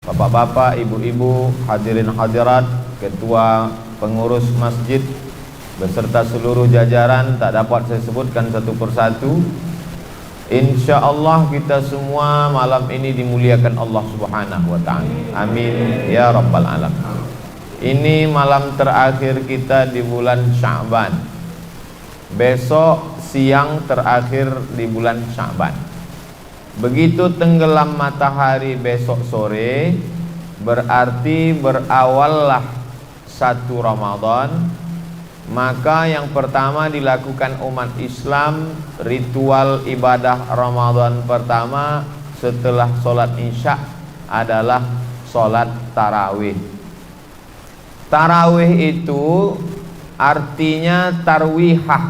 Bapak-bapak, ibu-ibu, hadirin hadirat, ketua pengurus masjid beserta seluruh jajaran, tak dapat saya sebutkan satu persatu. Insya Allah kita semua malam ini dimuliakan Allah Subhanahu wa ta'ala. Amin ya rabbal alamin. Ini malam terakhir kita di bulan Sya'ban. Besok siang terakhir di bulan Sya'ban. Begitu tenggelam matahari besok sore, berarti berawallah satu Ramadan. Maka yang pertama dilakukan umat Islam, ritual ibadah Ramadan pertama setelah sholat isya adalah sholat tarawih. Tarawih itu artinya tarwihah.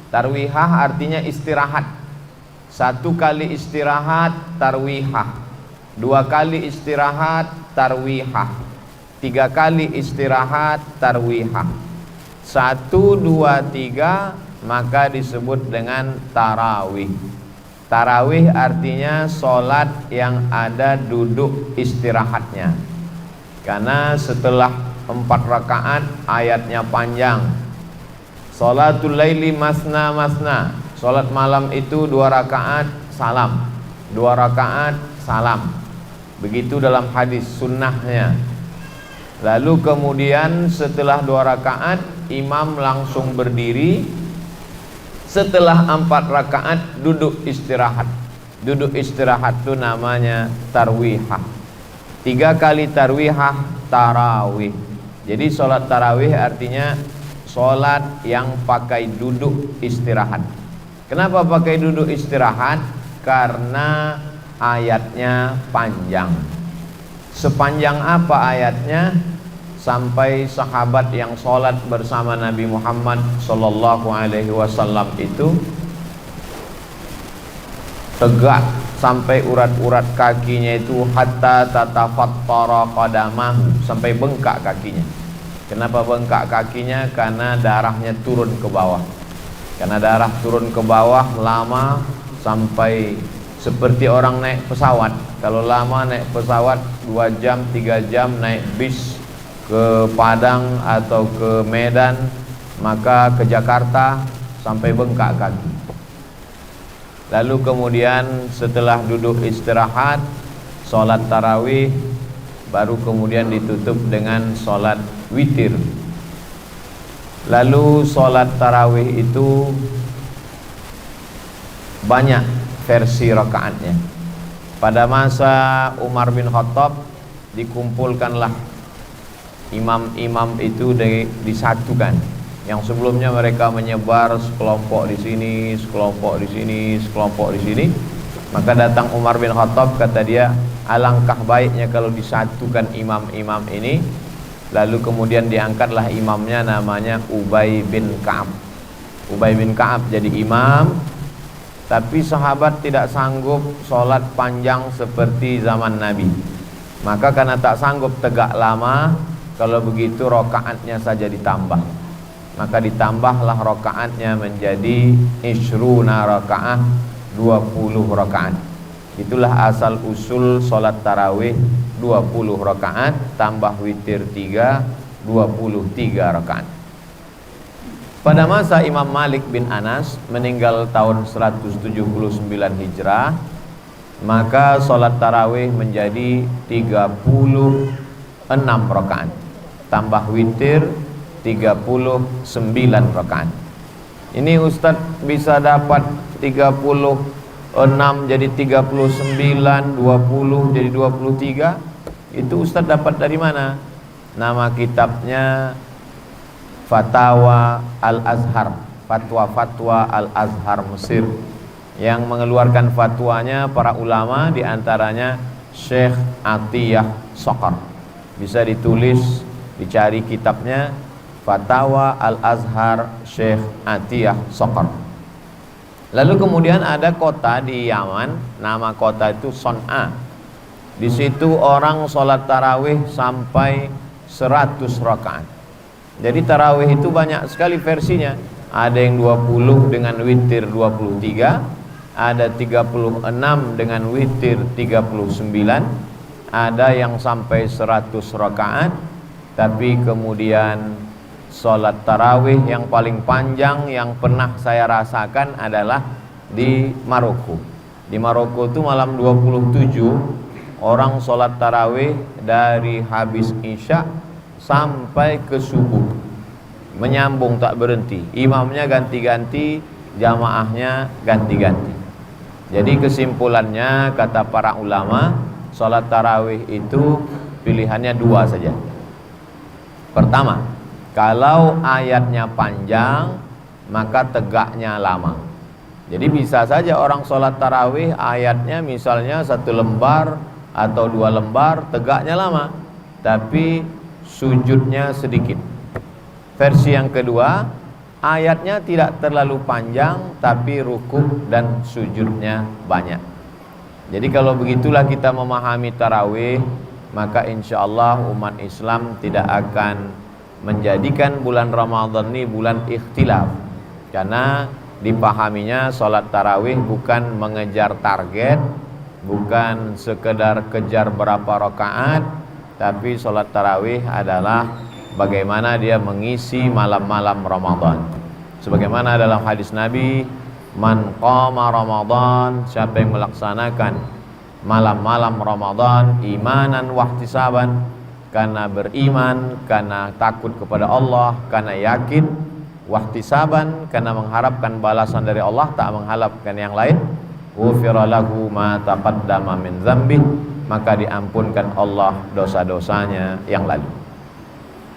Tarwihah artinya istirahat. Satu kali istirahat tarwihah, dua kali istirahat tarwihah, tiga kali istirahat tarwihah. 1, 2, 3 maka disebut dengan tarawih. Tarawih artinya sholat yang ada duduk istirahatnya. Karena setelah 4 rakaat ayatnya panjang. Sholatul laili masna masna. Sholat malam itu 2 rakaat salam, 2 rakaat salam. Begitu dalam hadis sunnahnya. Lalu kemudian setelah 2 rakaat imam langsung berdiri. Setelah 4 rakaat duduk istirahat. Duduk istirahat itu namanya tarwihah. 3 kali tarwihah tarawih. Jadi sholat tarawih artinya sholat yang pakai duduk istirahat. Kenapa pakai duduk istirahat? Karena ayatnya panjang. Sepanjang apa ayatnya? Sampai sahabat yang sholat bersama Nabi Muhammad sallallahu alaihi wasallam itu tegak sampai urat-urat kakinya itu hatta tatafattara qadamahu, sampai bengkak kakinya. Kenapa bengkak kakinya? Karena darahnya turun ke bawah. Karena darah turun ke bawah lama, sampai seperti orang naik pesawat. Kalau lama naik pesawat 2 jam, 3 jam naik bis ke Padang atau ke Medan, maka ke Jakarta sampai bengkak kaki. Lalu kemudian setelah duduk istirahat, sholat tarawih, baru kemudian ditutup dengan sholat witir. Lalu sholat tarawih itu banyak versi rakaatnya. Pada masa Umar bin Khattab dikumpulkanlah imam-imam itu disatukan. Yang sebelumnya mereka menyebar sekelompok di sini, sekelompok di sini, sekelompok di sini. Maka datang Umar bin Khattab, kata dia, alangkah baiknya kalau disatukan imam-imam ini. Lalu kemudian diangkatlah imamnya, namanya Ubay bin Ka'ab. Ubay bin Ka'ab jadi imam. Tapi sahabat tidak sanggup sholat panjang seperti zaman Nabi. Maka karena tak sanggup tegak lama, kalau begitu rokaatnya saja ditambah. Maka ditambahlah rokaatnya menjadi ishruna rakaat, 20 rakaat. Itulah asal usul sholat tarawih, 20 rakaat tambah witir 3, 23 rakaat. Pada masa Imam Malik bin Anas meninggal tahun 179 Hijrah, maka sholat tarawih menjadi 36 rakaat tambah witir 39 rakaat. Ini Ustadz bisa dapat 36 jadi 39, 20 jadi 23. Itu Ustadz dapat dari mana? Nama kitabnya Fatawa Al-Azhar, Fatwa-Fatwa Al-Azhar Mesir. Yang mengeluarkan fatwanya para ulama, diantaranya Syekh Atiyah Sokar. Bisa ditulis, dicari kitabnya Fatawa Al-Azhar Syekh Atiyah Sokar. Lalu kemudian ada kota di Yaman, nama kota itu Son'a. Di situ orang sholat tarawih sampai 100 rakaat. Jadi tarawih itu banyak sekali versinya. Ada yang 20 dengan witir 23, ada 36 dengan witir 39, ada yang sampai 100 rakaat, tapi kemudian sholat tarawih yang paling panjang yang pernah saya rasakan adalah di Maroko. Di Maroko itu malam 27 orang sholat tarawih dari habis isya sampai ke subuh, menyambung tak berhenti. Imamnya ganti-ganti, jamaahnya ganti-ganti. Jadi kesimpulannya kata para ulama, sholat tarawih itu pilihannya dua saja. Pertama, kalau ayatnya panjang maka tegaknya lama. Jadi bisa saja orang sholat tarawih ayatnya misalnya 1 lembar atau 2 lembar, tegaknya lama, tapi sujudnya sedikit. Versi yang kedua, ayatnya tidak terlalu panjang tapi rukuk dan sujudnya banyak. Jadi kalau begitulah kita memahami tarawih, maka insya Allah umat Islam tidak akan menjadikan bulan Ramadan ini bulan ikhtilaf, karena dipahaminya sholat tarawih bukan mengejar target, bukan sekedar kejar berapa rakaat, tapi sholat tarawih adalah bagaimana dia mengisi malam-malam Ramadan. Sebagaimana dalam hadis Nabi, man qama Ramadan, siapa yang melaksanakan malam-malam Ramadan imanan wahtisaban, karena beriman, karena takut kepada Allah, karena yakin, wahtisaban, karena mengharapkan balasan dari Allah, tak mengharapkan yang lain, ghufira lahu ma taqaddama min dzambih, maka diampunkan Allah dosa-dosanya yang lalu.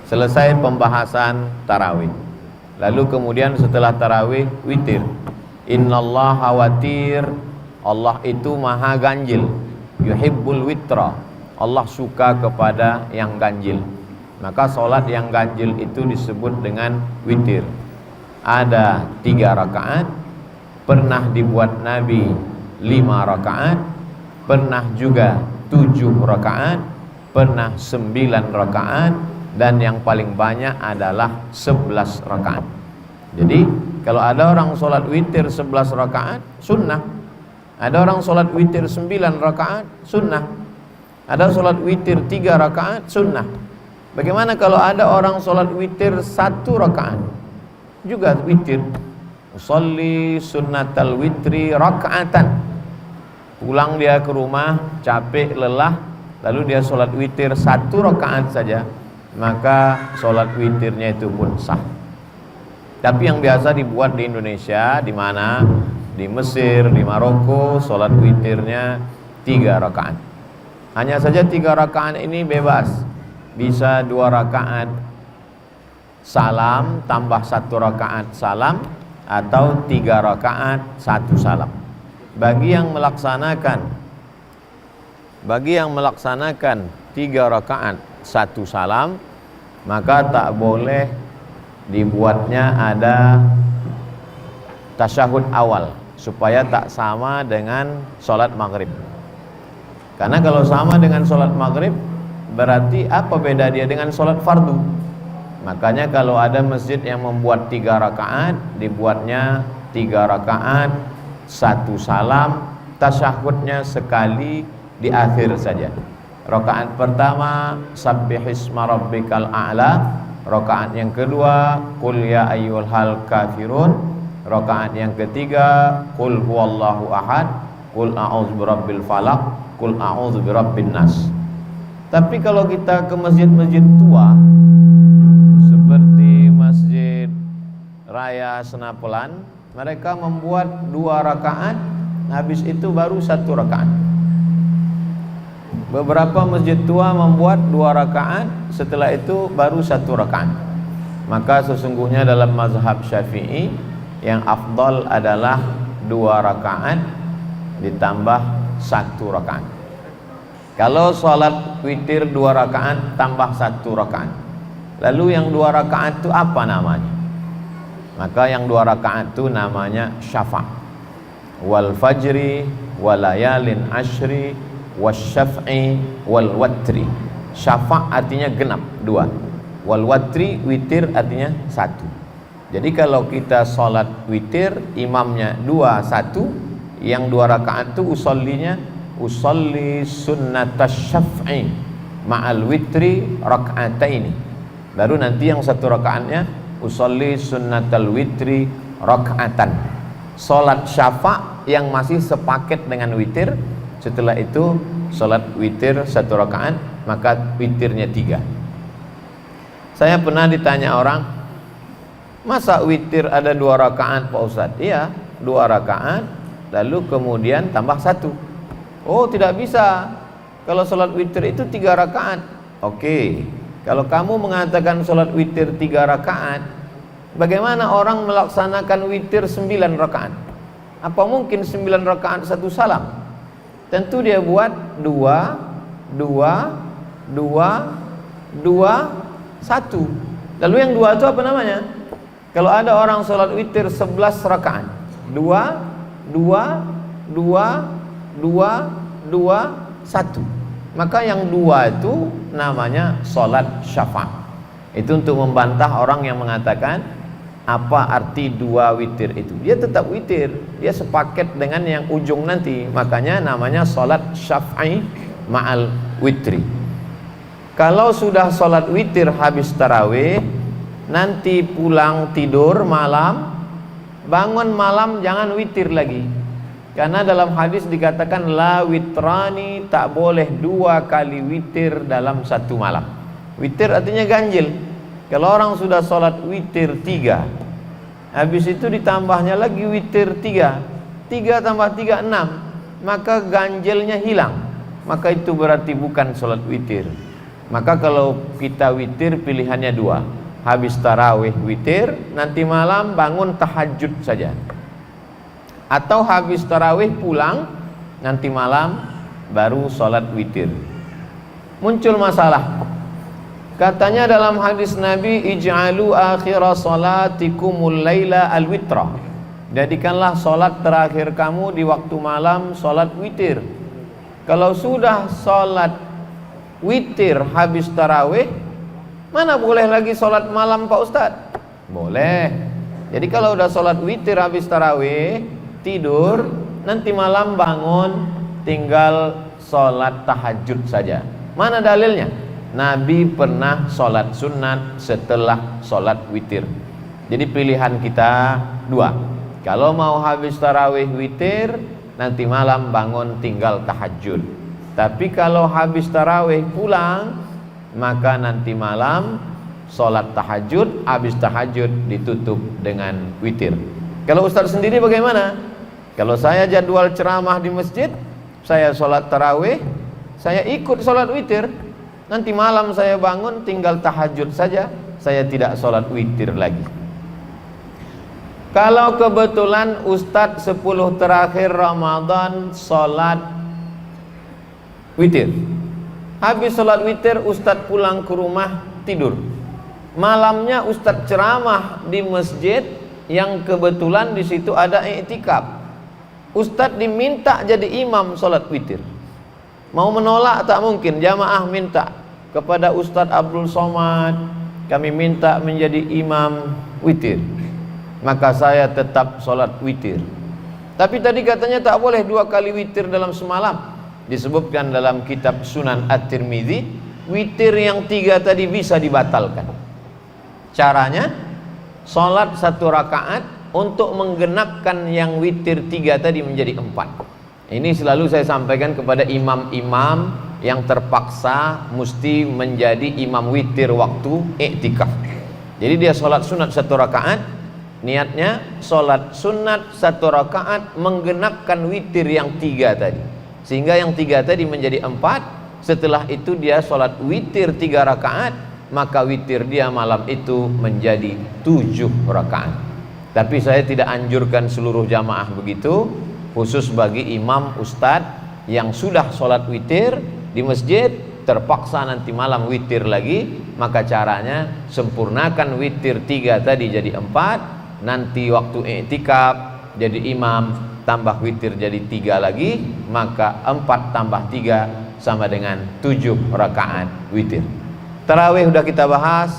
Selesai pembahasan tarawih. Lalu kemudian setelah tarawih witir. Innallaha watir, Allah itu maha ganjil. Yuhibbul witra, Allah suka kepada yang ganjil. Maka sholat yang ganjil itu disebut dengan witir. Ada 3 rakaat, pernah dibuat Nabi 5 rakaat, pernah juga 7 rakaat, pernah 9 rakaat, dan yang paling banyak adalah 11 rakaat. Jadi kalau ada orang sholat witir 11 rakaat sunnah, ada orang sholat witir 9 rakaat sunnah, ada sholat witir 3 rakaat sunnah. Bagaimana kalau ada orang sholat witir 1 rakaat juga witir? Usolli sunnatal witri rakaatan. Pulang dia ke rumah capek lelah, lalu dia sholat witir 1 rakaat saja, maka sholat witirnya itu pun sah. Tapi yang biasa dibuat di Indonesia, di mana? Di Mesir, di Maroko, sholat witirnya 3 rakaat. Hanya saja 3 rakaat ini bebas, bisa 2 rakaat salam tambah 1 rakaat salam, atau 3 rakaat 1 salam. Bagi yang melaksanakan 3 rakaat 1 salam, maka tak boleh dibuatnya ada tasyahud awal, supaya tak sama dengan sholat maghrib. Karena kalau sama dengan sholat maghrib, berarti apa beda dia dengan sholat fardu? Makanya kalau ada masjid yang membuat 3 rakaat, dibuatnya 3 rakaat 1 salam, tasyahudnya sekali di akhir saja. Rakaat pertama sabbihisma rabbikal a'la, rakaat yang kedua qul ya ayyuhal kafirun, rakaat yang ketiga qul huwallahu ahad, qul a'udzu birabbil falaq, qul a'udzu birabbin nas. Tapi kalau kita ke masjid-masjid tua seperti Masjid Raya Senapelan, mereka membuat 2 rakaat, habis itu baru 1 rakaat. Beberapa masjid tua membuat 2 rakaat, setelah itu baru 1 rakaat. Maka sesungguhnya dalam mazhab Syafi'i yang afdal adalah 2 rakaat ditambah 1 rakaat. Kalau sholat witir 2 rakaat tambah 1 rakaat, lalu yang 2 rakaat itu apa namanya? Maka yang 2 rakaat itu namanya syafa'. Wal fajri walayalin ashri wasyaf'i wal watri. Syafa' artinya genap 2, wal watri witir artinya 1. Jadi kalau kita sholat witir, imamnya 2 1, yang 2 rakaat itu usollinya usalli sunnatasy syaf'i ma'al witri rak'ataini. Baru nanti yang satu rakaatnya usalli sunnatal witri rak'atan. Salat syafa' yang masih sepaket dengan witir. Setelah itu salat witir satu rakaat, maka witirnya 3. Saya pernah ditanya orang, masa witir ada 2 rakaat Pak Ustadz? Iya, 2 rakaat lalu kemudian tambah 1. Oh, tidak bisa. Kalau sholat witir itu 3 rakaat. Oke, kalau kamu mengatakan sholat witir 3 rakaat, bagaimana orang melaksanakan witir 9 rakaat? Apa mungkin 9 rakaat 1 salam? Tentu dia buat 2, 2, 2, 2, 1. Lalu yang 2 itu apa namanya? Kalau ada orang sholat witir 11 rakaat, 2, 2, 2, 2, 2, 1. Maka yang 2 itu namanya sholat syafa'. Itu untuk membantah orang yang mengatakan apa arti 2 witir itu. Dia tetap witir, dia sepaket dengan yang ujung nanti. Makanya namanya sholat syaf'i ma'al witri. Kalau sudah sholat witir habis tarawih, nanti pulang tidur malam, bangun malam jangan witir lagi. Karena dalam hadis dikatakan la witrani, tak boleh 2 kali witir dalam satu malam. Witir artinya ganjil. Kalau orang sudah sholat witir 3, habis itu ditambahnya lagi witir 3, 3 tambah 3 6, maka ganjilnya hilang. Maka itu berarti bukan sholat witir. Maka kalau kita witir pilihannya 2, habis tarawih witir, nanti malam bangun tahajud saja. Atau habis tarawih pulang, nanti malam baru sholat witir. Muncul masalah. Katanya dalam hadis Nabi, ij'alu akhira salatikumul laila al-witra. Jadikanlah sholat terakhir kamu di waktu malam sholat witir. Kalau sudah sholat witir habis tarawih, mana boleh lagi sholat malam Pak Ustadz? Boleh. Jadi kalau udah sholat witir habis tarawih, tidur, nanti malam bangun tinggal sholat tahajud saja. Mana dalilnya? Nabi pernah sholat sunat setelah sholat witir. Jadi pilihan kita 2. Kalau mau habis tarawih witir, nanti malam bangun tinggal tahajud. Tapi kalau habis tarawih pulang, maka nanti malam sholat tahajud, habis tahajud ditutup dengan witir. Kalau Ustadz sendiri bagaimana? Kalau saya jadwal ceramah di masjid, saya sholat tarawih, saya ikut sholat witir. Nanti malam saya bangun tinggal tahajud saja, saya tidak sholat witir lagi. Kalau kebetulan Ustadz 10 terakhir Ramadan sholat witir, habis sholat witir Ustadz pulang ke rumah tidur, malamnya Ustadz ceramah di masjid yang kebetulan di situ ada i'tikaf. Ustadz diminta jadi imam sholat witir. Mau menolak tak mungkin. Jamaah minta kepada Ustadz Abdul Somad, kami minta menjadi imam witir, maka saya tetap sholat witir. Tapi tadi katanya tak boleh 2 kali witir dalam semalam. Disebutkan dalam kitab Sunan At-Tirmidzi, witir yang 3 tadi bisa dibatalkan. Caranya, sholat 1 rakaat untuk menggenapkan yang witir 3 tadi menjadi 4. Ini selalu saya sampaikan kepada imam-imam yang terpaksa mesti menjadi imam witir waktu iktikaf. Jadi dia sholat sunat 1 rakaat, niatnya sholat sunat 1 rakaat menggenapkan witir yang 3 tadi, sehingga yang 3 tadi menjadi 4. Setelah itu dia sholat witir 3 rakaat, maka witir dia malam itu menjadi 7 rakaat. Tapi saya tidak anjurkan seluruh jamaah begitu, khusus bagi imam ustadz yang sudah sholat witir di masjid, terpaksa nanti malam witir lagi, maka caranya sempurnakan witir 3 tadi jadi 4, nanti waktu i'tikaf jadi imam, tambah witir jadi 3 lagi, maka 4 tambah 3 sama dengan 7 rakaat witir. Tarawih sudah kita bahas,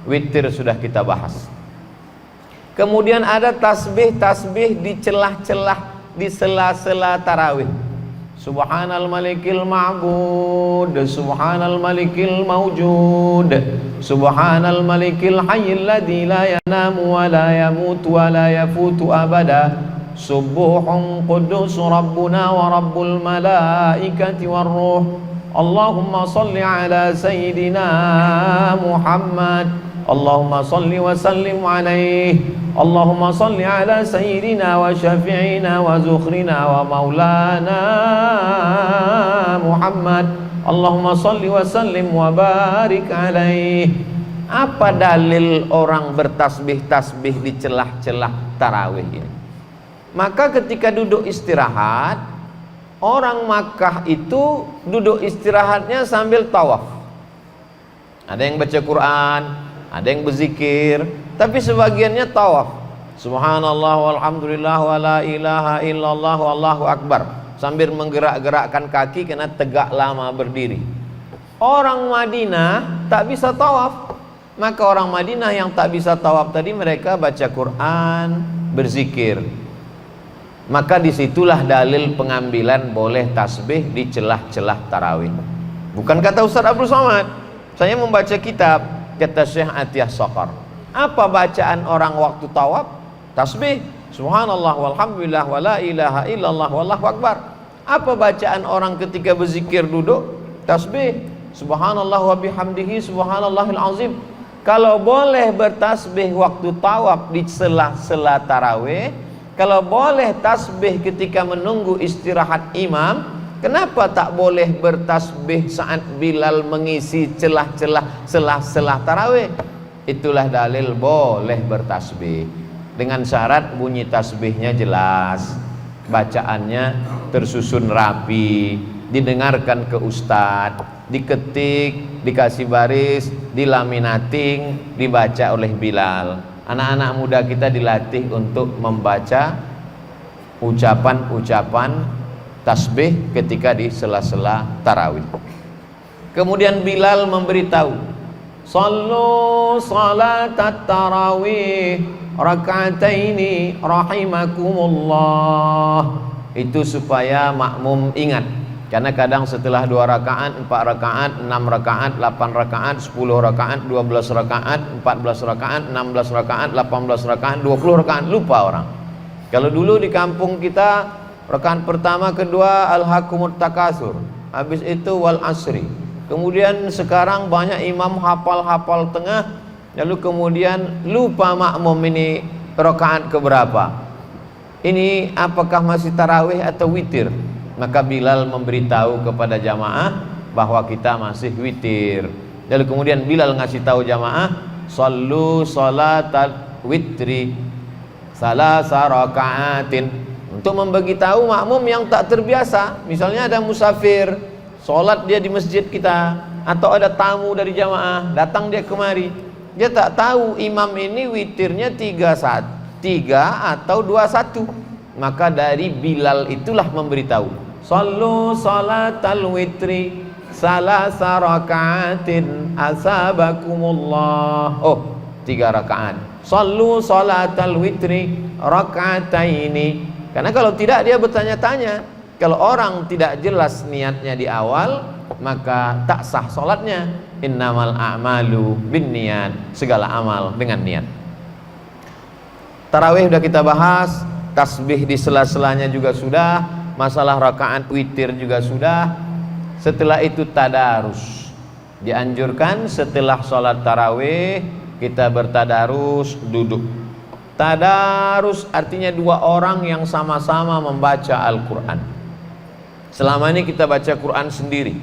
witir sudah kita bahas. Kemudian ada tasbih-tasbih di celah-celah, di sela-sela tarawih. Subhanal malikil ma'bud, Subhanal malikil mawjud, Subhanal malikil hayyil ladzi la yanamu wa la yamutu wa la yafutu abada, Subuhun qudus rabbuna wa rabbul malaikati war ruh. Allahumma salli ala sayyidina Muhammad, Allahumma salli wa sallim alaihi, Allahumma salli ala sayyidina wa syafi'ina wa zukhrina wa maulana Muhammad, Allahumma salli wa sallim wa barik alaihi. Apa dalil orang bertasbih-tasbih di celah-celah tarawih ini? Maka ketika duduk istirahat, orang Makkah itu duduk istirahatnya sambil tawaf. Ada yang baca Quran, ada yang berzikir, tapi sebagiannya tawaf. Subhanallah walhamdulillah wa la ilaha illallah wallahu akbar, sambil menggerak-gerakkan kaki karena tegak lama berdiri. Orang Madinah tak bisa tawaf. Maka orang Madinah yang tak bisa tawaf tadi, mereka baca Quran, berzikir. Maka disitulah dalil pengambilan boleh tasbih di celah-celah tarawih. Bukan kata Ustaz Abdul Somad, saya membaca kitab, kata Syekh Atiyah Saqar. Apa bacaan orang waktu tawaf? Tasbih, subhanallah walhamdulillah wa la ilaha illallah wallahu akbar. Apa bacaan orang ketika berzikir duduk? Tasbih, subhanallah wa bihamdihi subhanallahil azim. Kalau boleh bertasbih waktu tawaf di sela-sela tarawih, kalau boleh tasbih ketika menunggu istirahat imam, kenapa tak boleh bertasbih saat Bilal mengisi celah-celah sela-sela tarawih? Itulah dalil boleh bertasbih, dengan syarat bunyi tasbihnya jelas, bacaannya tersusun rapi, didengarkan ke ustadz, diketik, dikasih baris, dilaminating, dibaca oleh Bilal. Anak-anak muda kita dilatih untuk membaca ucapan-ucapan tasbih ketika di sela-sela tarawih. Kemudian Bilal memberitahu, sallu salatat tarawih raka'ataini rahimakumullah. Itu supaya makmum ingat. Karena kadang setelah 2 rakaat, 4 rakaat, 6 rakaat, 8 rakaat, 10 rakaat, 12 rakaat, 14 rakaat, 16 rakaat, 18 rakaat, 20 rakaat, lupa orang. Kalau dulu di kampung kita, rakaat pertama, kedua alhaqumut takasur, habis itu wal asri. Kemudian sekarang banyak imam hafal-hafal tengah, lalu kemudian lupa makmum ini rakaat keberapa. Ini apakah masih tarawih atau witir? Maka Bilal memberitahu kepada jamaah bahwa kita masih witir. Lalu kemudian Bilal ngasih tahu jamaah, sallu salatal witri salasa raka'atin, untuk memberitahu makmum yang tak terbiasa. Misalnya ada musafir, sholat dia di masjid kita, atau ada tamu dari jamaah, datang dia kemari, dia tak tahu imam ini witirnya 3 atau 21. Maka dari Bilal itulah memberitahu, sallu salatal witri salasa raka'atin asabakumullah. Oh, 3 rakaat. Sallu salatal witri raka'ataini. Karena kalau tidak dia bertanya-tanya. Kalau orang tidak jelas niatnya di awal, maka tak sah salatnya. Innamal a'malu binniyat. Segala amal dengan niat. Tarawih sudah kita bahas, tasbih di sela-selanya juga sudah, masalah rakaat witir juga sudah. Setelah itu tadarus. Dianjurkan setelah sholat tarawih kita bertadarus duduk. Tadarus artinya 2 orang yang sama-sama membaca Al-Quran. Selama ini kita baca Quran sendiri,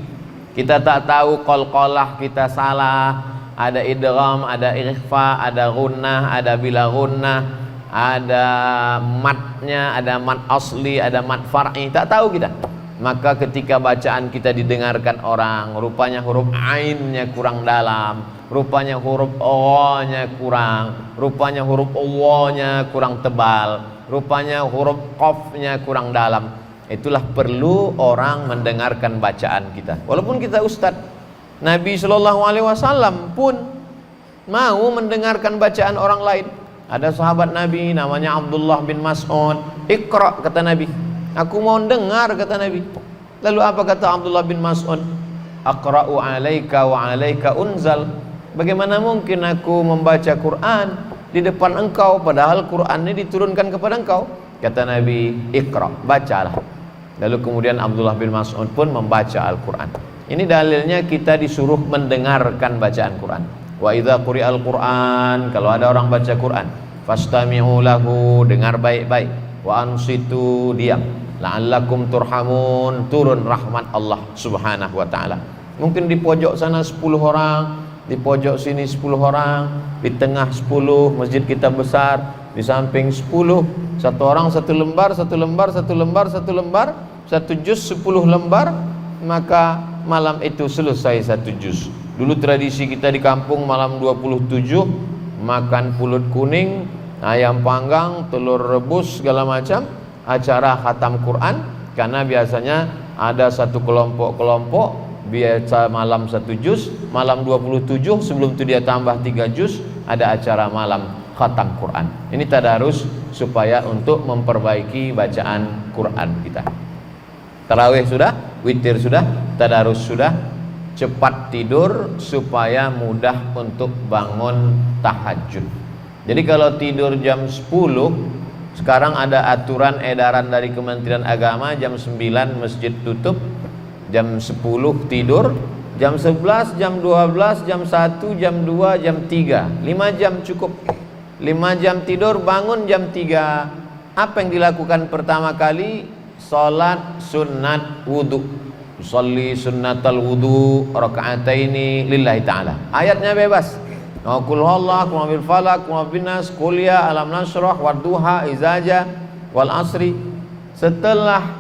kita tak tahu qalqalah kita salah, ada idgham, ada ikhfa, ada gunnah, ada bila gunnah, ada matnya, ada mat asli, ada mat far'i, tak tahu kita. Maka ketika bacaan kita didengarkan orang, rupanya huruf ainnya kurang dalam, rupanya huruf o-nya kurang, rupanya huruf o-nya kurang tebal, rupanya huruf qaf-nya kurang dalam. Itulah perlu orang mendengarkan bacaan kita. Walaupun kita ustadz, Nabi SAW pun mau mendengarkan bacaan orang lain. Ada sahabat Nabi namanya Abdullah bin Mas'ud, "Iqra," kata Nabi. "Aku mau dengar," kata Nabi. Lalu apa kata Abdullah bin Mas'ud? Aqra'u 'alaika wa 'alaika unzal. Bagaimana mungkin aku membaca Quran di depan engkau padahal Quran ini diturunkan kepada engkau? Kata Nabi, Iqra, bacalah. Lalu kemudian Abdullah bin Mas'ud pun membaca Al-Quran. Ini dalilnya kita disuruh mendengarkan bacaan Quran. Wa idza quri'al Quran, kalau ada orang baca Quran, fastami'u lahu, dengar baik-baik. Wa ansitu, diam. La'allakum turhamun, turun rahmat Allah Subhanahu wa taala. Mungkin di pojok sana 10 orang, di pojok sini 10 orang, di tengah 10, masjid kita besar, di samping 10, satu orang satu lembar, satu lembar, satu lembar, satu lembar, satu juz 10 lembar, maka malam itu selesai satu juz. Dulu tradisi kita di kampung malam 27 makan pulut kuning, ayam panggang, telur rebus segala macam, acara khatam Quran, karena biasanya ada satu kelompok-kelompok biasa malam satu juz, malam 27 sebelum itu dia tambah 3 juz, ada acara malam khatam Quran. Ini tadarus supaya untuk memperbaiki bacaan Quran kita. Tarawih sudah, witir sudah, tadarus sudah, cepat tidur supaya mudah untuk bangun tahajud. Jadi kalau tidur jam 10, sekarang ada aturan edaran dari Kementerian Agama, jam 9 masjid tutup, jam 10 tidur, jam 11, jam 12, jam 1, jam 2, jam 3, 5 jam cukup. 5 jam tidur, bangun jam 3. Apa yang dilakukan pertama kali? Salat sunat wudu. Usolli sunnatal wudu raka'ataini lillahi ta'ala. Ayatnya bebas. Qul huwallahu, qul bil falaq, qul bin nas, qul ya alam nasrah, wadduha, izaja, wal asri. Setelah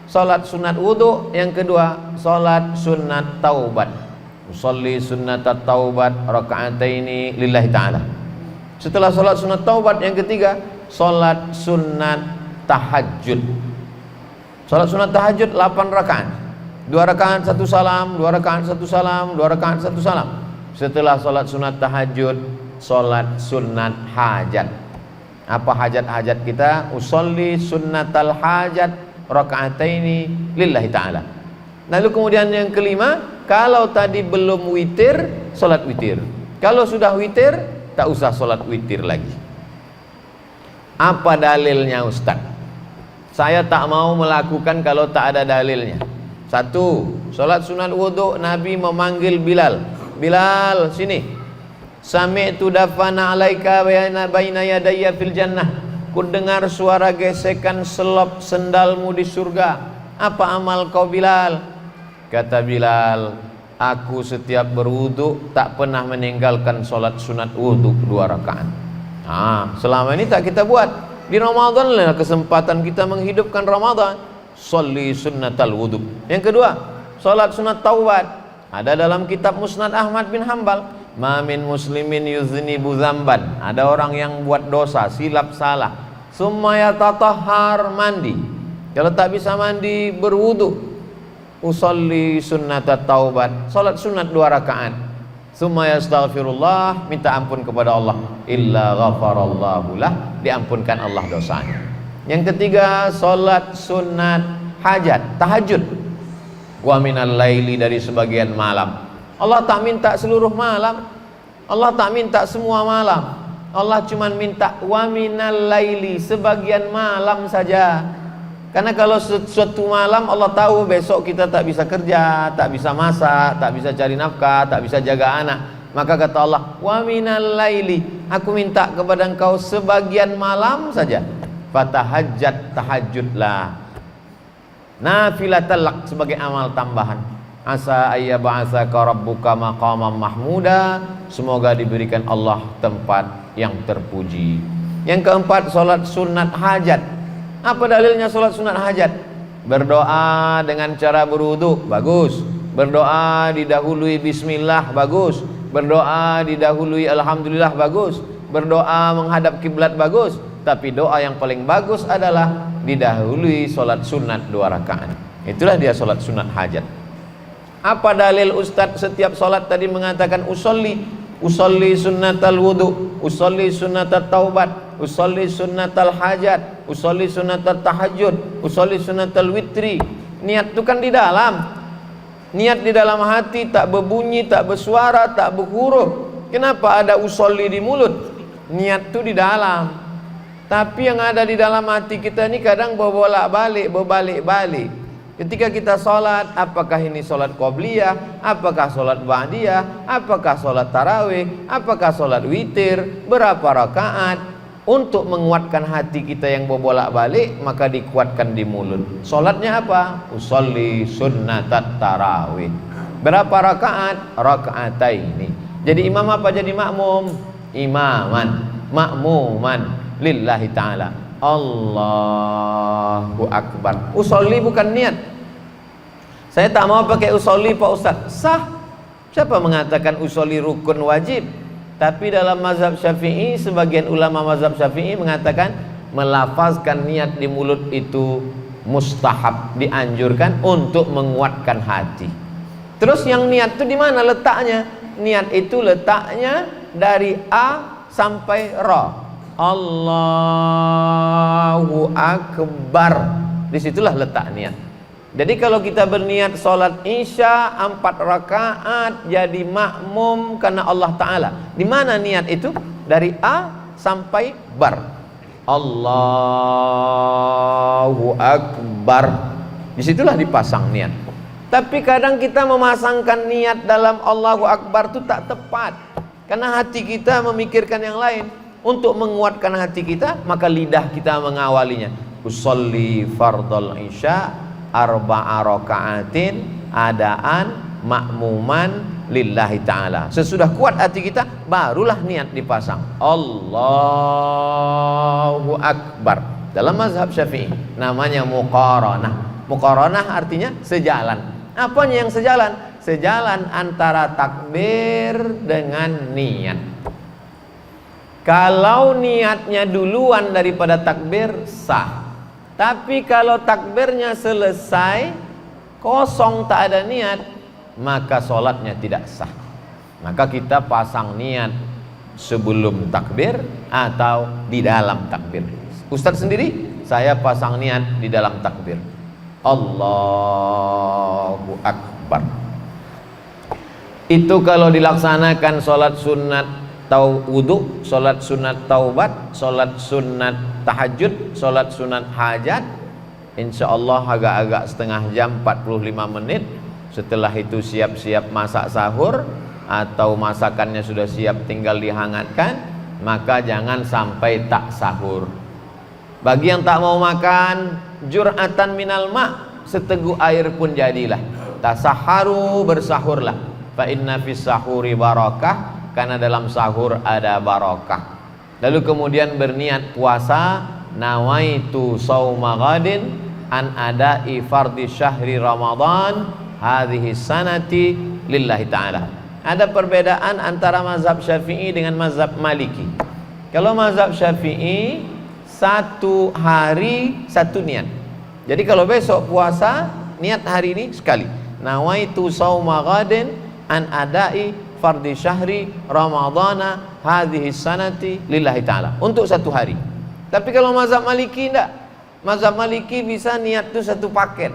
salat sunat wudu, yang kedua salat sunat taubat. Usolli sunnatat taubat raka'ataini lillahi ta'ala. Setelah salat sunat taubat, yang ketiga salat sunat tahajud. Salat sunat tahajud 8 rakaat. 2 rakaat 1 salam, 2 rakaat 1 salam, 2 rakaat 1 salam. Setelah salat sunat tahajud, salat sunat hajat. Apa hajat-hajat kita? Usolli sunnatal hajat raka'ataini lillahi ta'ala. Lalu kemudian yang kelima, kalau tadi belum witir, salat witir. Kalau sudah witir, tak usah salat witir lagi. Apa dalilnya Ustaz? Saya tak mau melakukan kalau tak ada dalilnya. 1. Salat sunat wudu, Nabi memanggil Bilal. Bilal, sini. Sami'tu dafana alaika baina yadayya fil jannah. Ku dengar suara gesekan selop sendalmu di surga. Apa amal kau Bilal? Kata Bilal, aku setiap berwudu tak pernah meninggalkan salat sunat wudu 2 rakaat. Selama ini tak kita buat. Di Ramadan lah kesempatan kita menghidupkan Ramadan. Sholli sunnatal wudu. Yang kedua, salat sunat taubat. Ada dalam kitab Musnad Ahmad bin Hanbal. Ma min muslimin yuznibu dzamban. Ada orang yang buat dosa, silap salah. Summa yatatahhar, mandi. Kalau tak bisa mandi, berwudu. Usolli sunnatat taubat. Salat sunat 2 rakaat. Summa yastaghfirullah, minta ampun kepada Allah. Illa ghafarallahu lah, diampunkan Allah dosanya. Yang ketiga, salat sunat hajat, tahajud. Wa minal laili, dari sebagian malam. Allah tak minta seluruh malam. Allah tak minta semua malam. Allah cuma minta wa minal laili, sebagian malam saja. Karena kalau suatu malam Allah tahu besok kita tak bisa kerja, tak bisa masak, tak bisa cari nafkah, tak bisa jaga anak. Maka kata Allah, wa minal laili, aku minta kepada engkau sebagian malam saja. Fatahajjat, tahajudlah. Nafilatal lak, sebagai amal tambahan. Asa ayyab'atsaka rabbuka maqaman mahmuda, semoga diberikan Allah tempat yang terpuji. Yang keempat, salat sunat hajat. Apa dalilnya salat sunat hajat? Berdoa dengan cara berwudu, bagus. Berdoa didahului bismillah, bagus. Berdoa didahului alhamdulillah, bagus. Berdoa menghadap kiblat, bagus. Tapi doa yang paling bagus adalah didahului salat sunat 2 rakaat. Itulah dia salat sunat hajat. Apa dalil Ustadz setiap salat tadi mengatakan usolli sunnatal wudu, usolli sunnatat taubat, usolli sunnatal hajat, usolli sunnatat tahajud, usolli sunnatal witri, Niat itu kan di dalam. Niat di dalam hati, tak berbunyi, tak bersuara, tak berhuruf. Kenapa ada usolli di mulut? Niat itu di dalam. Tapi yang ada di dalam hati kita ini kadang berbalik-balik. Ketika kita sholat, apakah ini sholat qobliyah, apakah sholat ba'diyah, apakah sholat tarawih, apakah sholat witir, berapa rakaat? Untuk menguatkan hati kita yang berbolak-balik, maka dikuatkan di mulut. Sholatnya apa? Usolli sunnatat tarawih. Berapa rakaat? Raka'ataini. Jadi imam apa jadi makmum? Imaman, makmuman lillahi ta'ala. Allahu Akbar. Usolli bukan niat. Saya tak mau pakai usolli Pak Ustaz. Sah. Siapa mengatakan usolli rukun wajib? Tapi dalam mazhab Syafi'i, sebagian ulama mazhab Syafi'i mengatakan melafazkan niat di mulut itu mustahab, dianjurkan untuk menguatkan hati. Terus yang niat itu di mana letaknya? Niat itu letaknya dari A sampai Ra. Allahu Akbar. Disitulah letak niat. Jadi kalau kita berniat sholat isya 4 rakaat jadi makmum karena Allah Ta'ala, di mana niat itu? Dari A sampai Bar. Allahu Akbar. Disitulah dipasang niat. Tapi kadang kita memasangkan niat dalam Allahu Akbar itu tak tepat, karena hati kita memikirkan yang lain. Untuk menguatkan hati kita, maka lidah kita mengawalinya. Usolli fardal isya arba'a raka'atin adaan makmuman lillahi ta'ala. Sesudah kuat hati kita, barulah niat dipasang. Allahu Akbar. Dalam mazhab Syafi'i namanya muqaranah. Muqaranah artinya sejalan. Apanya yang sejalan? Sejalan antara takbir dengan niat. Kalau niatnya duluan daripada takbir, sah. Tapi kalau takbirnya selesai kosong, tak ada niat, maka sholatnya tidak sah. Maka kita pasang niat sebelum takbir atau di dalam takbir. Ustadz sendiri, saya pasang niat di dalam takbir. Allahu Akbar. Itu kalau dilaksanakan sholat sunat wudu, sholat sunat taubat, sholat sunat tahajud, sholat sunat hajat, insya Allah agak-agak setengah jam 45 menit. Setelah itu siap-siap masak sahur, atau masakannya sudah siap tinggal dihangatkan, maka jangan sampai tak sahur. Bagi yang tak mau makan, jur'atan minal ma', seteguk air pun jadilah. Tasaharu, bersahurlah. Fa inna fis sahuri barakah, karena dalam sahur ada barakah. Lalu kemudian berniat puasa, nawaitu sauma ghadin an ada'i fardhi syahri Ramadan hadhihi sanati lillahi ta'ala. Ada perbedaan antara mazhab Syafi'i dengan mazhab Maliki. Kalau mazhab Syafi'i, satu hari satu niat. Jadi kalau besok puasa, niat hari ini sekali. Nawaitu sauma ghadin an ada'i fardhi syahri Ramadana hadhihi sanati lillahi ta'ala, untuk satu hari. Tapi kalau mazhab Maliki enggak. Mazhab Maliki bisa niat itu satu paket.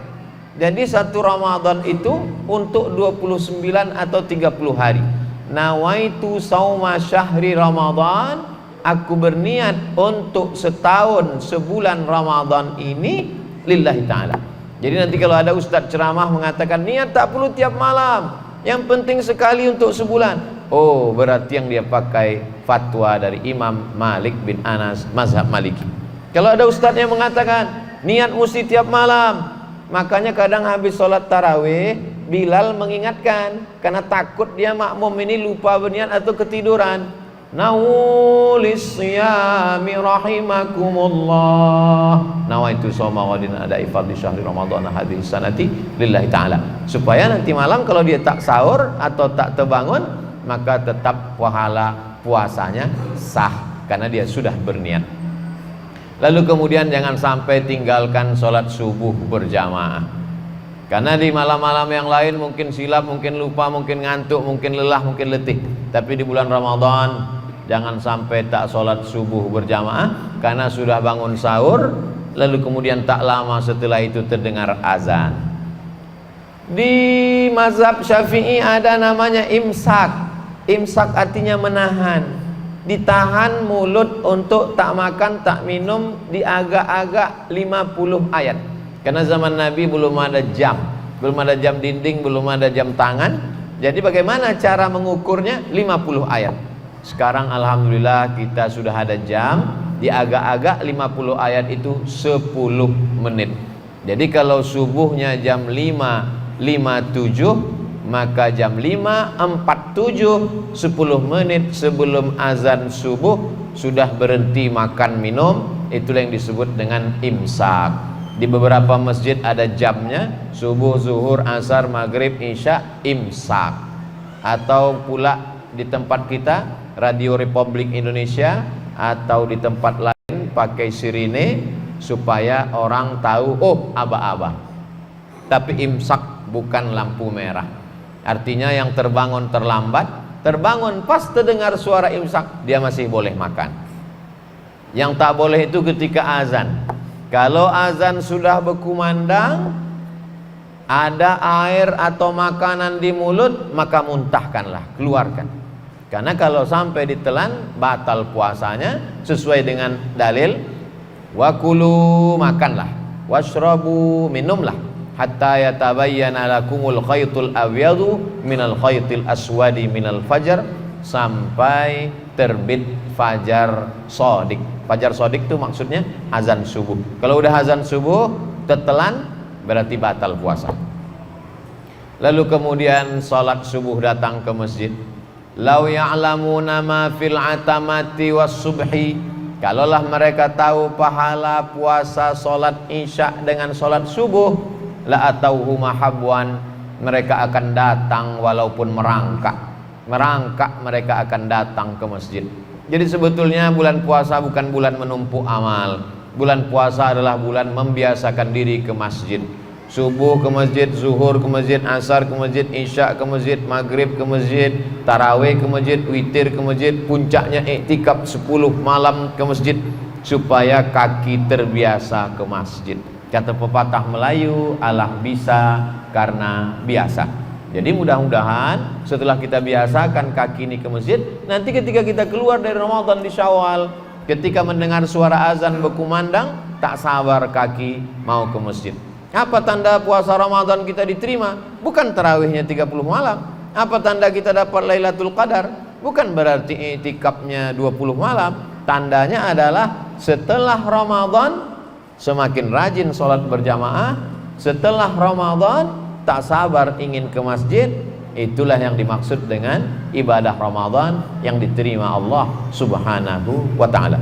Jadi satu Ramadan itu untuk 29 atau 30 hari. Nawaitu sauma syahri Ramadan, aku berniat untuk setahun sebulan Ramadan ini lillahi ta'ala. Jadi nanti kalau ada ustaz ceramah mengatakan niat tak perlu tiap malam, yang penting sekali untuk sebulan, oh berarti yang dia pakai fatwa dari Imam Malik bin Anas, mazhab Maliki. Kalau ada ustaz yang mengatakan niat mesti tiap malam, makanya kadang habis sholat tarawih Bilal mengingatkan, karena takut dia makmum ini lupa berniat atau ketiduran. Nawulis siyami rahimakumullah, nawaitu sawma ghadin ada'i fardhi syahri Ramadan hadhihi sanati lillahi ta'ala. Supaya nanti malam kalau dia tak sahur atau tak terbangun, maka tetap pahala puasanya sah, karena dia sudah berniat. Lalu kemudian jangan sampai tinggalkan sholat subuh berjamaah, karena di malam-malam yang lain mungkin silap, mungkin lupa, mungkin ngantuk, mungkin lelah, mungkin letih. Tapi di bulan Ramadan jangan sampai tak sholat subuh berjamaah, karena sudah bangun sahur, lalu kemudian tak lama setelah itu terdengar azan. Di mazhab Syafi'i ada namanya imsak. Imsak artinya menahan, ditahan mulut untuk tak makan, tak minum di agak-agak 50 ayat. Karena zaman Nabi belum ada jam, belum ada jam dinding, belum ada jam tangan. Jadi bagaimana cara mengukurnya? 50 ayat. Sekarang alhamdulillah kita sudah ada jam, di agak-agak 50 ayat itu 10 menit. Jadi kalau subuhnya jam 5.57, maka jam 5.47, 10 menit sebelum azan subuh sudah berhenti makan minum. Itulah yang disebut dengan imsak. Di beberapa masjid ada jamnya, subuh, zuhur, asar, maghrib, isya, imsak. Atau pula di tempat kita Radio Republik Indonesia atau di tempat lain pakai sirine supaya orang tahu, oh aba-aba. Tapi imsak bukan lampu merah. Artinya yang terbangun terlambat, terbangun pas terdengar suara imsak, dia masih boleh makan. Yang tak boleh itu ketika azan. Kalau azan sudah berkumandang, ada air atau makanan di mulut, maka muntahkanlah, keluarkan. Karena kalau sampai ditelan, batal puasanya sesuai dengan dalil. Wakulu, makanlah, washrabu, minumlah, hatta yatabayyana lakumul khaytul abyadu minal khaytil aswadi minal fajar, sampai terbit fajar sodik. Fajar sodik itu maksudnya azan subuh. Kalau udah azan subuh tertelan, berarti batal puasa. Lalu kemudian salat subuh datang ke masjid. Lau ya'lamuna ma fil atamati was subhi, kalaulah mereka tahu pahala puasa salat isya dengan salat subuh, la atauhu mahabwan, mereka akan datang walaupun merangkak mereka akan datang ke masjid. Jadi sebetulnya bulan puasa bukan bulan menumpuk amal. Bulan puasa adalah bulan membiasakan diri ke masjid. Subuh ke masjid, zuhur ke masjid, asar ke masjid, isya ke masjid, maghrib ke masjid, tarawih ke masjid, witir ke masjid, puncaknya iktikaf 10 malam ke masjid, supaya kaki terbiasa ke masjid. Kata pepatah Melayu, Allah bisa karena biasa. Jadi mudah-mudahan setelah kita biasakan kaki ini ke masjid, nanti ketika kita keluar dari Ramadan di Syawal, ketika mendengar suara azan berkumandang, tak sabar kaki mau ke masjid. Apa tanda puasa Ramadan kita diterima? Bukan tarawihnya 30 malam. Apa tanda kita dapat Lailatul Qadar? Bukan berarti i'tikafnya 20 malam. Tandanya adalah setelah Ramadan semakin rajin sholat berjamaah, setelah Ramadan tak sabar ingin ke masjid. Itulah yang dimaksud dengan ibadah Ramadan yang diterima Allah Subhanahu wa ta'ala.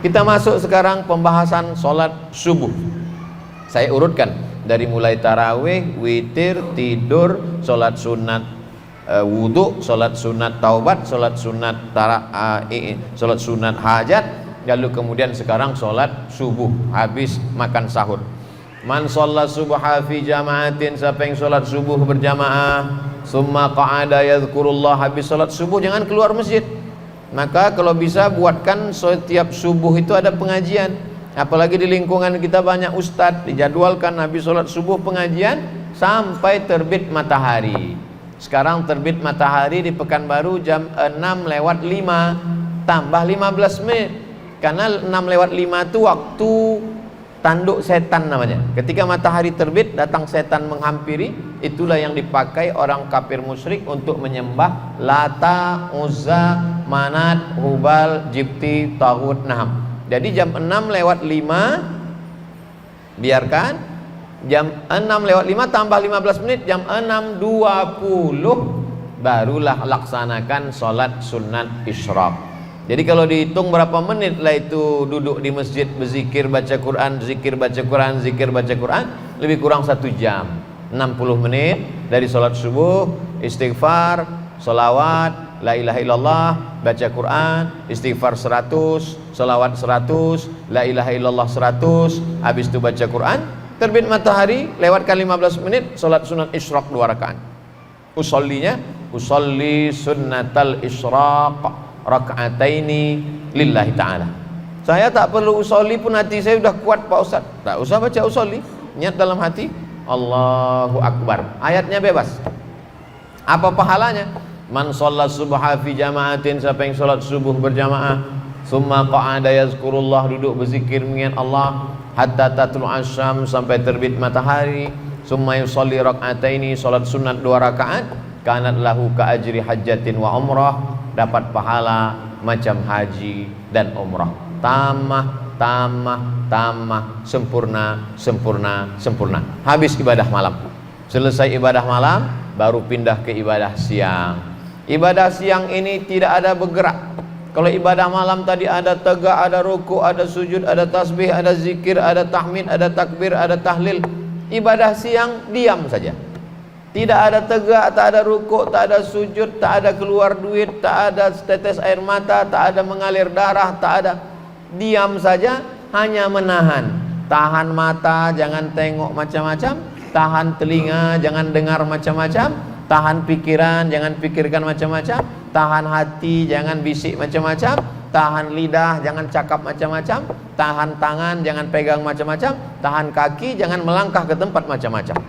Kita masuk sekarang pembahasan sholat subuh. Saya urutkan dari mulai tarawih, witir, tidur, sholat sunat wudhu, sholat sunat taubat, sholat sunat sholat sunat hajat, lalu kemudian sekarang sholat subuh habis makan sahur. Man sholat subha fi jama'atin, siapa yang sholat subuh berjamaah, summa qa'ada yadhkurullah, habis sholat subuh jangan keluar masjid. Maka kalau bisa buatkan setiap subuh itu ada pengajian. Apalagi di lingkungan kita banyak ustadz, dijadwalkan habis sholat subuh pengajian sampai terbit matahari. Sekarang terbit matahari di Pekanbaru jam 6:05 tambah 15 menit. Karena 6:05 itu waktu tanduk setan namanya. Ketika matahari terbit datang setan menghampiri, itulah yang dipakai orang kafir musyrik untuk menyembah Lata, Uzza, Manat, Hubal, Jibti, Taghut, Naham. Jadi jam 6:05 biarkan, jam 6:05 tambah 15 menit, jam 6:20 barulah laksanakan sholat sunat isyraq. Jadi kalau dihitung berapa menit lah itu duduk di masjid berzikir baca Quran, zikir baca Quran, zikir baca Quran, lebih kurang 1 jam. 60 menit dari sholat subuh, istighfar, sholawat, la ilaha illallah, baca Quran, istighfar 100, sholawat 100, la ilaha illallah 100, habis itu baca Quran, terbit matahari, lewatkan 15 menit, sholat sunat isyraq 2 rakaat. Usolli sunnatal isyraq raka'ataini lillahi ta'ala. Saya tak perlu usolli pun hati saya sudah kuat Pak Ustaz. Tak usah baca usolli, niat dalam hati, Allahu Akbar. Ayatnya bebas. Apa pahalanya? Man sholat subha fi jama'atin, siapa yang sholat subuh berjamaah, summa qa'ada yazkurullah, duduk berzikir mengingat Allah, hatta tatlu asyam, sampai terbit matahari, summa yusalli rak'ataini, sholat sunat 2 rakaat, kanat lahu ka ajri hajjatin wa umrah, dapat pahala macam haji dan umrah. Tamah, sempurna, habis ibadah malam. Selesai ibadah malam, baru pindah ke ibadah siang. Ibadah siang ini tidak ada bergerak. Kalau ibadah malam tadi ada tegak, ada ruku, ada sujud, ada tasbih, ada zikir, ada tahmid, ada takbir, ada tahlil. Ibadah siang diam saja. Tidak ada tegak, tak ada ruku, tak ada sujud, tak ada keluar duit, tak ada tetes air mata, tak ada mengalir darah, tak ada. Diam saja, hanya menahan. Tahan mata, jangan tengok macam-macam. Tahan telinga, jangan dengar macam-macam. Tahan pikiran, jangan pikirkan macam-macam. Tahan hati, jangan bisik macam-macam. Tahan lidah, jangan cakap macam-macam. Tahan tangan, jangan pegang macam-macam. Tahan kaki, jangan melangkah ke tempat macam-macam.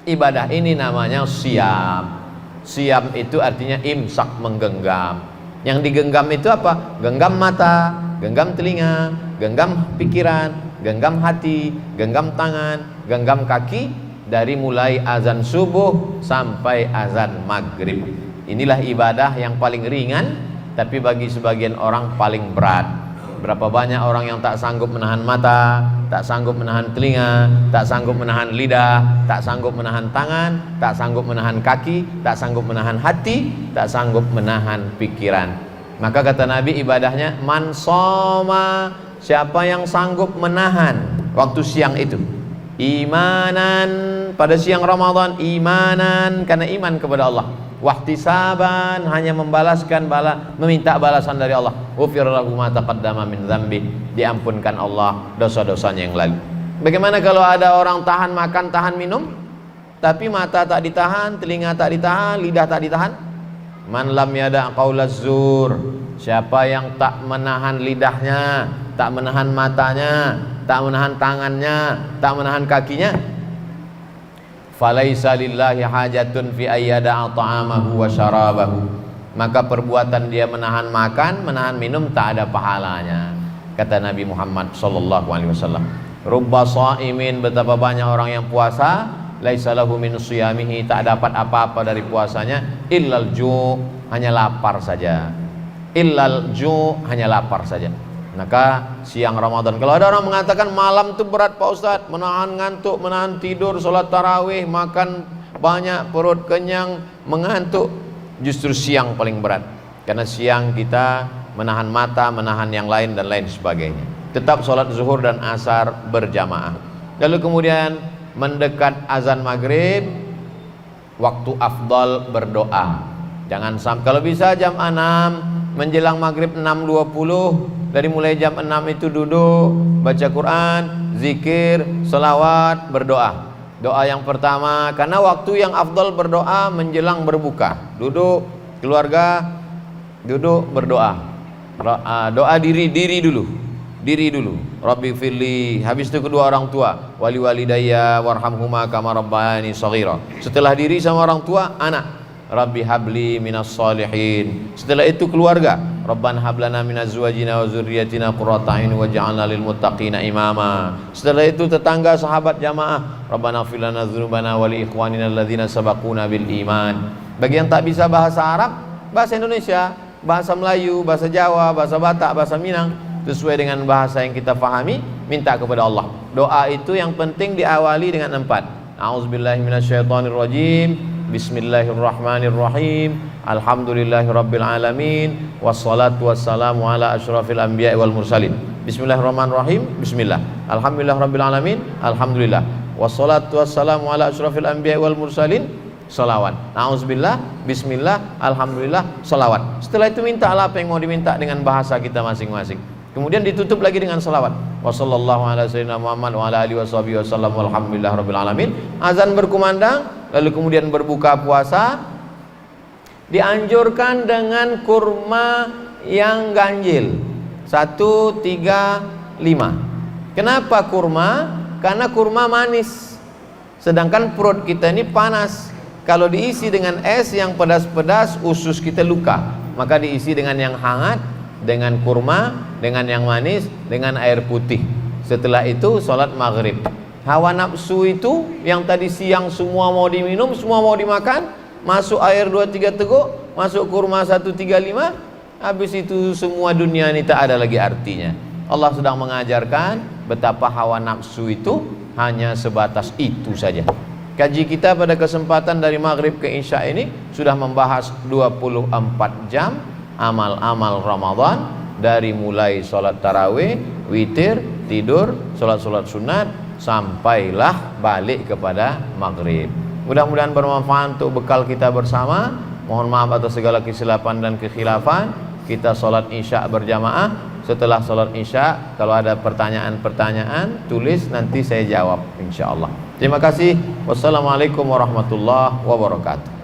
Ibadah ini namanya siam. Siam itu artinya imsak, menggenggam. Yang digenggam itu apa? Genggam mata, genggam telinga, genggam pikiran, genggam hati, genggam tangan, genggam kaki, dari mulai azan subuh sampai azan maghrib. Inilah ibadah yang paling ringan, tapi bagi sebagian orang paling berat. Berapa banyak orang yang tak sanggup menahan mata, tak sanggup menahan telinga, tak sanggup menahan lidah, tak sanggup menahan tangan, tak sanggup menahan kaki, tak sanggup menahan hati, tak sanggup menahan pikiran. Maka kata Nabi, ibadahnya man shoma, siapa yang sanggup menahan waktu siang itu, imanan, pada siang Ramadan, imanan karena iman kepada Allah, wahtisaban, hanya membalaskan meminta balasan dari Allah, ghufir lahu ma taqaddama min dzambi, diampunkan Allah dosa-dosanya yang lalu. Bagaimana kalau ada orang tahan makan, tahan minum, tapi mata tak ditahan, telinga tak ditahan, lidah tak ditahan? Man lam yada' qaulaz zur, siapa yang tak menahan lidahnya, tak menahan matanya, tak menahan tangannya, tak menahan kakinya, falaisa lillahi hajatun fi ayyada'a ta'amahu wa syarabahu, maka perbuatan dia menahan makan, menahan minum tak ada pahalanya. Kata Nabi Muhammad sallallahu alaihi wasallam, rubba sha'imin, betapa banyak orang yang puasa, laisa lahu min siyamihi, tak dapat apa-apa dari puasanya, illal ju', hanya lapar saja. Illal ju', hanya lapar saja. Maka siang Ramadan, kalau ada orang mengatakan malam itu berat Pak Ustadz, menahan ngantuk, menahan tidur, sholat tarawih, makan banyak, perut kenyang, mengantuk, justru siang paling berat. Karena siang kita menahan mata, menahan yang lain dan lain sebagainya. Tetap sholat zuhur dan asar berjamaah. Lalu kemudian mendekat azan maghrib, waktu afdal berdoa. Jangan sampai, kalau bisa jam 6 menjelang maghrib 6.20, dari mulai jam 6 itu duduk baca Quran, zikir, selawat, berdoa. Doa yang pertama, karena waktu yang afdal berdoa menjelang berbuka. Duduk keluarga, duduk berdoa. Doa diri dulu. Diri dulu, Rabbi firli, habis itu kedua orang tua, wali walidayya warhamhuma kama rabbayani shaghira. Setelah diri sama orang tua, anak, Rabbi habli minas shalihin. Setelah itu keluarga, Rabbana hablana minaz azwajina wa dzurriyyatina qurrata a'yun waj'alna lil muttaqina imama. Setelah itu tetangga, sahabat, jamaah, Rabbana ighfir lana dzunubana wa li ikhwanina alladzina sabaquna bil iman. Bagi yang tak bisa bahasa Arab, bahasa Indonesia, bahasa Melayu, bahasa Jawa, bahasa Batak, bahasa Minang, sesuai dengan bahasa yang kita fahami, minta kepada Allah. Doa itu yang penting diawali dengan 4. A'udzubillahi minasyaitonirrajim, bismillahirrahmanirrahim, alhamdulillahirabbil alamin, wassalatu wassalamu ala asyrafil anbiya'i wal mursalin. Bismillahirrahmanirrahim, bismillah. Alhamdulillahirabbil alamin, alhamdulillah. Wassalatu wassalamu ala asyrafil anbiya'i wal mursalin, salawat. A'udzubillah, bismillah, alhamdulillah, salawat. Setelah itu mintalah apa yang mau diminta dengan bahasa kita masing-masing. Kemudian ditutup lagi dengan salawat. Wassallallahu ala sayyidina Muhammad wa ala alihi washabihi wasallam walhamdulillahirabbil alamin. Azan berkumandang, lalu kemudian berbuka puasa. Dianjurkan dengan kurma yang ganjil 1, 3, 5. Kenapa kurma? Karena kurma manis. Sedangkan perut kita ini panas. Kalau diisi dengan es yang pedas-pedas, usus kita luka. Maka diisi dengan yang hangat, dengan kurma, dengan yang manis, dengan air putih. Setelah itu sholat maghrib. Hawa nafsu itu yang tadi siang semua mau diminum, semua mau dimakan, masuk air 2-3 teguk, masuk kurma 1-3-5, habis itu semua dunia ini tak ada lagi artinya. Allah sedang mengajarkan betapa hawa nafsu itu hanya sebatas itu saja. Kaji kita pada kesempatan dari maghrib ke isya ini sudah membahas 24 jam amal-amal Ramadan, dari mulai sholat tarawih, witir, tidur, sholat-sholat sunat, sampailah balik kepada maghrib. Mudah-mudahan bermanfaat untuk bekal kita bersama. Mohon maaf atas segala kesilapan dan kekhilafan. Kita sholat isya berjamaah. Setelah sholat isya, kalau ada pertanyaan-pertanyaan, tulis, nanti saya jawab insyaallah. Terima kasih. Wassalamualaikum warahmatullahi wabarakatuh.